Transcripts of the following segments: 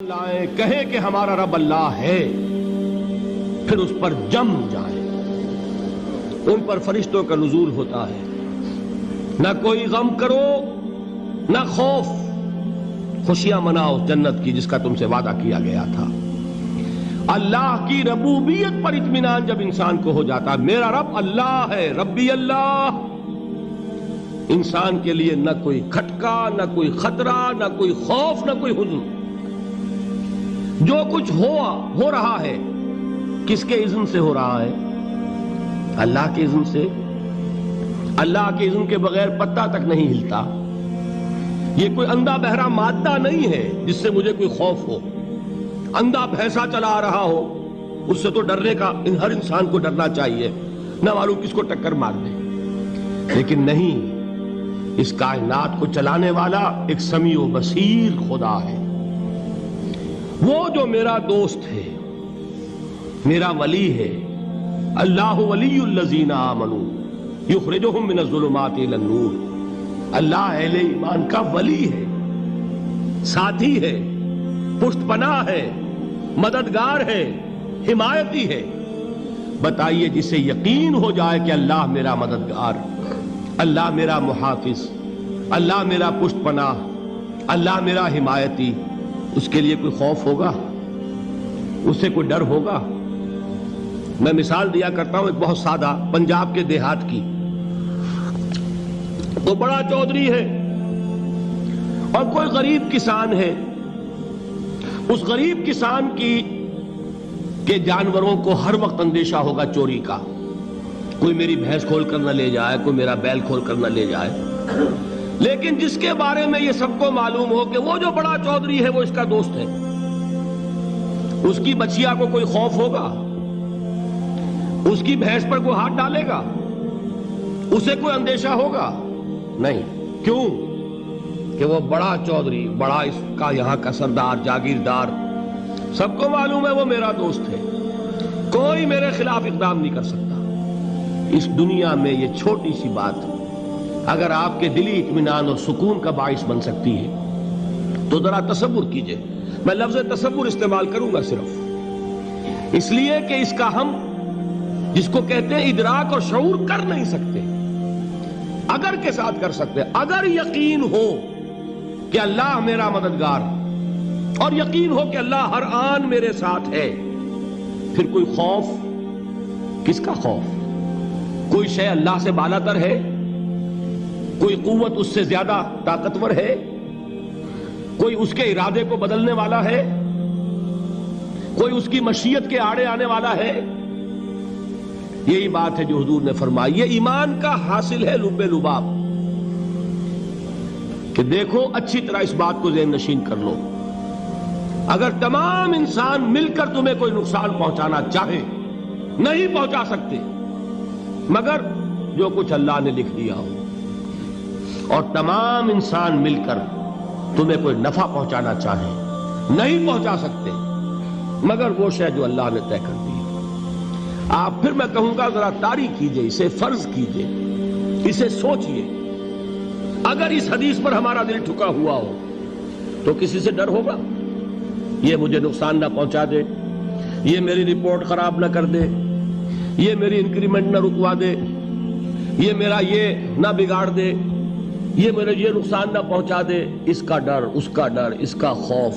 لائیں کہیں کہ ہمارا رب اللہ ہے، پھر اس پر جم جائیں۔ ان پر فرشتوں کا نزول ہوتا ہے، نہ کوئی غم کرو نہ خوف، خوشیاں مناؤ جنت کی جس کا تم سے وعدہ کیا گیا تھا۔ اللہ کی ربوبیت پر اطمینان جب انسان کو ہو جاتا، میرا رب اللہ ہے، ربی اللہ، انسان کے لیے نہ کوئی کھٹکا، نہ کوئی خطرہ، نہ کوئی خوف، نہ کوئی حزن۔ جو کچھ ہو رہا ہے کس کے اذن سے ہو رہا ہے؟ اللہ کے اذن سے۔ اللہ کے اذن کے بغیر پتا تک نہیں ہلتا۔ یہ کوئی اندھا بہرا مادہ نہیں ہے جس سے مجھے کوئی خوف ہو۔ اندھا بھینسا چلا آ رہا ہو اس سے تو ڈرنے کا ہر انسان کو ڈرنا چاہیے، نہ معلوم کس کو ٹکر مار دے۔ لیکن نہیں، اس کائنات کو چلانے والا ایک سمیع و بصیر خدا ہے۔ وہ جو میرا دوست ہے، میرا ولی ہے۔ اللہ ولی الذین آمنوا یخرجہم من الظلمات الی النور۔ اللہ اہل ایمان کا ولی ہے، ساتھی ہے، پشت پناہ ہے، مددگار ہے، حمایتی ہے۔ بتائیے جسے یقین ہو جائے کہ اللہ میرا مددگار، اللہ میرا محافظ، اللہ میرا پشت پناہ، اللہ میرا حمایتی، اس کے لیے کوئی خوف ہوگا؟ اس سے کوئی ڈر ہوگا؟ میں مثال دیا کرتا ہوں ایک بہت سادہ پنجاب کے دیہات کی۔ تو بڑا چودھری ہے اور کوئی غریب کسان ہے۔ اس غریب کسان کے جانوروں کو ہر وقت اندیشہ ہوگا چوری کا، کوئی میری بھینس کھول کر نہ لے جائے، کوئی میرا بیل کھول کر نہ لے جائے۔ لیکن جس کے بارے میں یہ سب کو معلوم ہو کہ وہ جو بڑا چودھری ہے وہ اس کا دوست ہے، اس کی بچیا کو کوئی خوف ہوگا؟ اس کی بھینس پر کوئی ہاتھ ڈالے گا؟ اسے کوئی اندیشہ ہوگا؟ نہیں۔ کیوں؟ کہ وہ بڑا چودھری، بڑا اس کا یہاں کا سردار، جاگیردار، سب کو معلوم ہے وہ میرا دوست ہے، کوئی میرے خلاف اقدام نہیں کر سکتا۔ اس دنیا میں یہ چھوٹی سی بات اگر آپ کے دلی اطمینان اور سکون کا باعث بن سکتی ہے تو ذرا تصور کیجئے۔ میں لفظ تصور استعمال کروں گا صرف اس لیے کہ اس کا ہم جس کو کہتے ہیں ادراک اور شعور کر نہیں سکتے، اگر کے ساتھ کر سکتے۔ اگر یقین ہو کہ اللہ میرا مددگار اور یقین ہو کہ اللہ ہر آن میرے ساتھ ہے، پھر کوئی خوف؟ کس کا خوف؟ کوئی شے اللہ سے بالا تر ہے؟ کوئی قوت اس سے زیادہ طاقتور ہے؟ کوئی اس کے ارادے کو بدلنے والا ہے؟ کوئی اس کی مشیت کے آڑے آنے والا ہے؟ یہی بات ہے جو حضور نے فرمائی۔ یہ ایمان کا حاصل ہے لب لباب، کہ دیکھو اچھی طرح اس بات کو ذہن نشین کر لو، اگر تمام انسان مل کر تمہیں کوئی نقصان پہنچانا چاہے نہیں پہنچا سکتے، مگر جو کچھ اللہ نے لکھ دیا ہو، اور تمام انسان مل کر تمہیں کوئی نفع پہنچانا چاہے نہیں پہنچا سکتے، مگر وہ شے جو اللہ نے طے کر دی۔ آپ پھر میں کہوں گا ذرا طاری کیجئے، اسے فرض کیجئے، اسے سوچئے۔ اگر اس حدیث پر ہمارا دل ٹھکا ہوا ہو تو کسی سے ڈر ہوگا؟ یہ مجھے نقصان نہ پہنچا دے، یہ میری رپورٹ خراب نہ کر دے، یہ میری انکریمنٹ نہ رکوا دے، یہ میرا یہ نہ بگاڑ دے، یہ میرے یہ نقصان نہ پہنچا دے۔ اس کا ڈر، اس کا ڈر، اس کا خوف،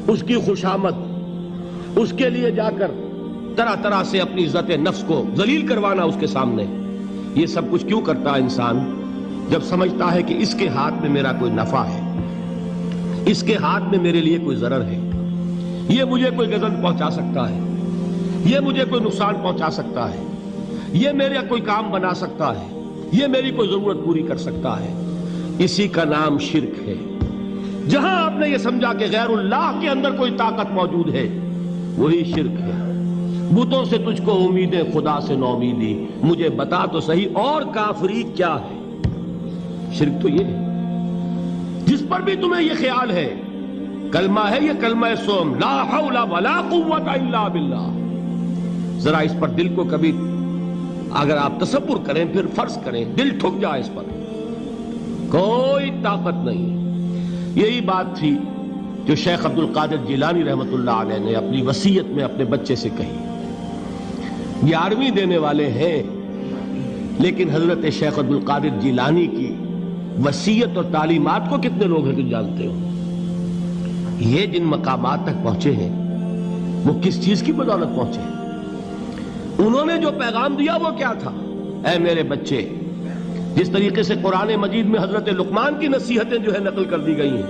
اس کی خوشامد، اس کے لیے جا کر طرح طرح سے اپنی عزت نفس کو ذلیل کروانا اس کے سامنے۔ یہ سب کچھ کیوں کرتا ہے انسان؟ جب سمجھتا ہے کہ اس کے ہاتھ میں میرا کوئی نفع ہے، اس کے ہاتھ میں میرے لیے کوئی ضرر ہے، یہ مجھے کوئی غضب پہنچا سکتا ہے، یہ مجھے کوئی نقصان پہنچا سکتا ہے، یہ میرا کوئی کام بنا سکتا ہے، یہ میری کوئی ضرورت پوری کر سکتا ہے، اسی کا نام شرک ہے۔ جہاں آپ نے یہ سمجھا کہ غیر اللہ کے اندر کوئی طاقت موجود ہے، وہی شرک ہے۔ بتوں سے تجھ کو امیدیں، خدا سے نومیدی، مجھے بتا تو صحیح اور کافری کیا ہے؟ شرک تو یہ ہے جس پر بھی تمہیں یہ خیال ہے۔ کلمہ ہے یہ کلمہ سوم، لا حول ولا قوت الا باللہ۔ ذرا اس پر دل کو کبھی اگر آپ تصور کریں، پھر فرض کریں، دل ٹھک جائے اس پر، کوئی طاقت نہیں۔ یہی بات تھی جو شیخ عبد القادر جیلانی رحمۃ اللہ علیہ نے اپنی وصیت میں اپنے بچے سے کہی. 11ویں دینے والے ہیں، لیکن حضرت شیخ عبد القادر جیلانی کی وصیت اور تعلیمات کو کتنے لوگ ہیں کہ جانتے ہو؟ یہ جن مقامات تک پہنچے ہیں وہ کس چیز کی بدولت پہنچے ہیں؟ انہوں نے جو پیغام دیا وہ کیا تھا؟ اے میرے بچے، جس طریقے سے قرآن مجید میں حضرت لقمان کی نصیحتیں جو ہے نقل کر دی گئی ہیں،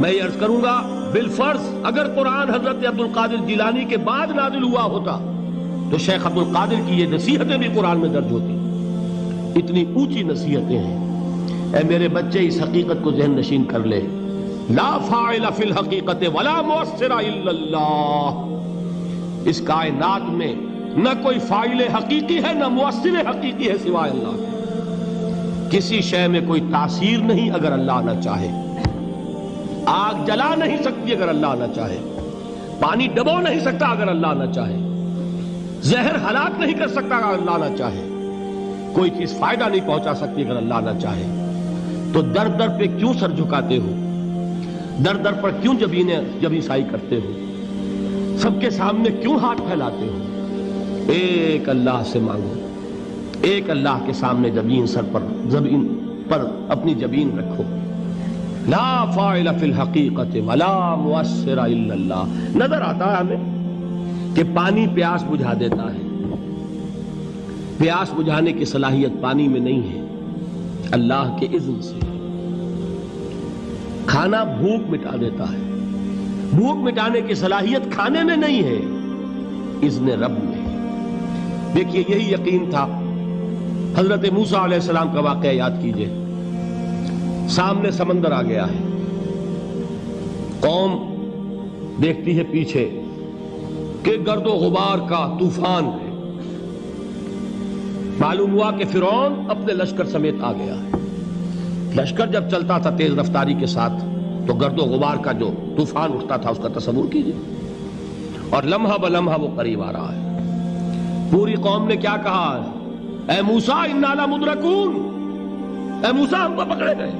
میں یہ عرض کروں گا بالفرض اگر قرآن حضرت عبد القادر جیلانی کے بعد نازل ہوا ہوتا تو شیخ عبد القادر کی یہ نصیحتیں بھی قرآن میں درج ہوتی. اتنی اونچی نصیحتیں ہیں. اے میرے بچے، اس حقیقت کو ذہن نشین کر لے، لا فاعل فی الحقیقت ولا مؤثر الا اللہ. اس کائنات میں نہ کوئی فاعل حقیقی ہے نہ مؤثر حقیقی ہے سوائے اللہ. کسی شے میں کوئی تاثیر نہیں اگر اللہ نہ چاہے. آگ جلا نہیں سکتی اگر اللہ نہ چاہے. پانی ڈبو نہیں سکتا اگر اللہ نہ چاہے. زہر ہلاک نہیں کر سکتا اگر اللہ نہ چاہے. کوئی چیز فائدہ نہیں پہنچا سکتی اگر اللہ نہ چاہے. تو در در پہ کیوں سر جھکاتے ہو؟ در در پر کیوں جبیں سائی کرتے ہو؟ سب کے سامنے کیوں ہاتھ پھیلاتے ہو؟ ایک اللہ سے مانگو. ایک اللہ کے سامنے زمین پر اپنی جبین رکھو. لا فاعل فی الحقیقت ولا مؤثر الا اللہ. نظر آتا ہے ہمیں کہ پانی پیاس بجھا دیتا ہے. پیاس بجھانے کی صلاحیت پانی میں نہیں ہے، اللہ کے اذن سے. کھانا بھوک مٹا دیتا ہے، بھوک مٹانے کی صلاحیت کھانے میں نہیں ہے، اذن رب میں. دیکھیے یہی یقین تھا. حضرت موسیٰ علیہ السلام کا واقعہ یاد کیجئے. سامنے سمندر آ گیا ہے، قوم دیکھتی ہے پیچھے کہ گرد و غبار کا طوفان ہے. معلوم ہوا کہ فرعون اپنے لشکر سمیت آ گیا ہے. لشکر جب چلتا تھا تیز رفتاری کے ساتھ تو گرد و غبار کا جو طوفان اٹھتا تھا اس کا تصور کیجئے. اور لمحہ بلمحہ وہ قریب آ رہا ہے. پوری قوم نے کیا کہا؟ اے موسیٰ انا لمدرکون، اے موسیٰ ہم کو پکڑے گئے.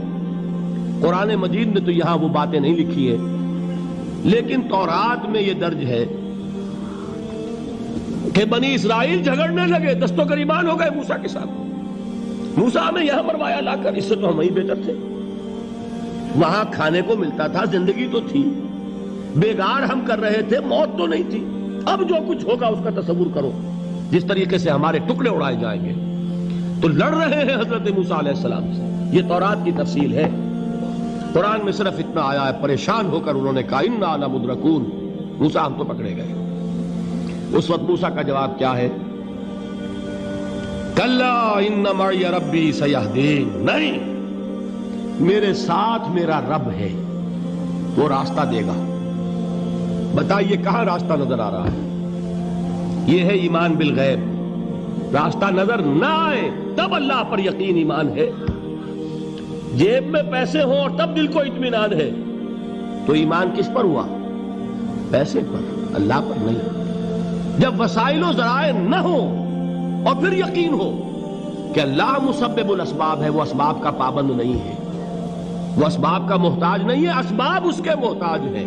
قرآن مجید نے تو یہاں وہ باتیں نہیں لکھی ہے، لیکن تورات میں یہ درج ہے کہ بنی اسرائیل جھگڑنے لگے، دست و گریبان ہو گئے موسیٰ کے ساتھ. موسیٰ ہمیں یہاں مروایا لا کر، اس سے تو ہم ہی بہتر تھے. وہاں کھانے کو ملتا تھا، زندگی تو تھی، بیگار ہم کر رہے تھے، موت تو نہیں تھی. اب جو کچھ ہوگا اس کا تصور کرو، جس طریقے سے ہمارے ٹکڑے اڑائے جائیں گے. تو لڑ رہے ہیں حضرت موسیٰ علیہ السلام سے. یہ تورات کی تفصیل ہے. قرآن میں صرف اتنا آیا ہے، پریشان ہو کر انہوں نے کہا انا لمدرکون، موسیٰ ہم تو پکڑے گئے. اس وقت موسیٰ کا جواب کیا ہے؟ کلا ان معی ربی سیہدین. نہیں، میرے ساتھ میرا رب ہے، وہ راستہ دے گا. بتائیے کہاں راستہ نظر آ رہا ہے؟ یہ ہے ایمان بالغیب. راستہ نظر نہ آئے تب اللہ پر یقین ایمان ہے. جیب میں پیسے ہوں اور تب دل کو اطمینان ہے تو ایمان کس پر ہوا؟ پیسے پر، اللہ پر نہیں. جب وسائل و ذرائع نہ ہو اور پھر یقین ہو کہ اللہ مسبب الاسباب ہے، وہ اسباب کا پابند نہیں ہے، وہ اسباب کا محتاج نہیں ہے، اسباب اس کے محتاج ہیں.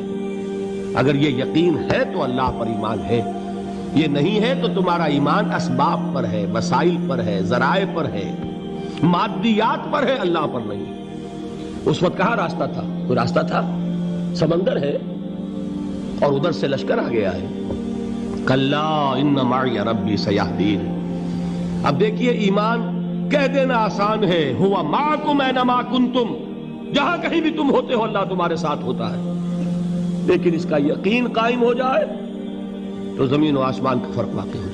اگر یہ یقین ہے تو اللہ پر ایمان ہے. یہ نہیں ہے تو تمہارا ایمان اسباب پر ہے، وسائل پر ہے، ذرائع پر ہے، مادیات پر ہے، اللہ پر نہیں. اس وقت کہاں راستہ تھا؟ کوئی راستہ تھا؟ سمندر ہے اور ادھر سے لشکر آ گیا ہے. کلا ان معی ربی سیہدین. اب دیکھیے ایمان کہہ دینا آسان ہے، ہوا معکم اینما کنتم، جہاں کہیں بھی تم ہوتے ہو اللہ تمہارے ساتھ ہوتا ہے. لیکن اس کا یقین قائم ہو جائے تو زمین و آسمان کا فرق واقع ہو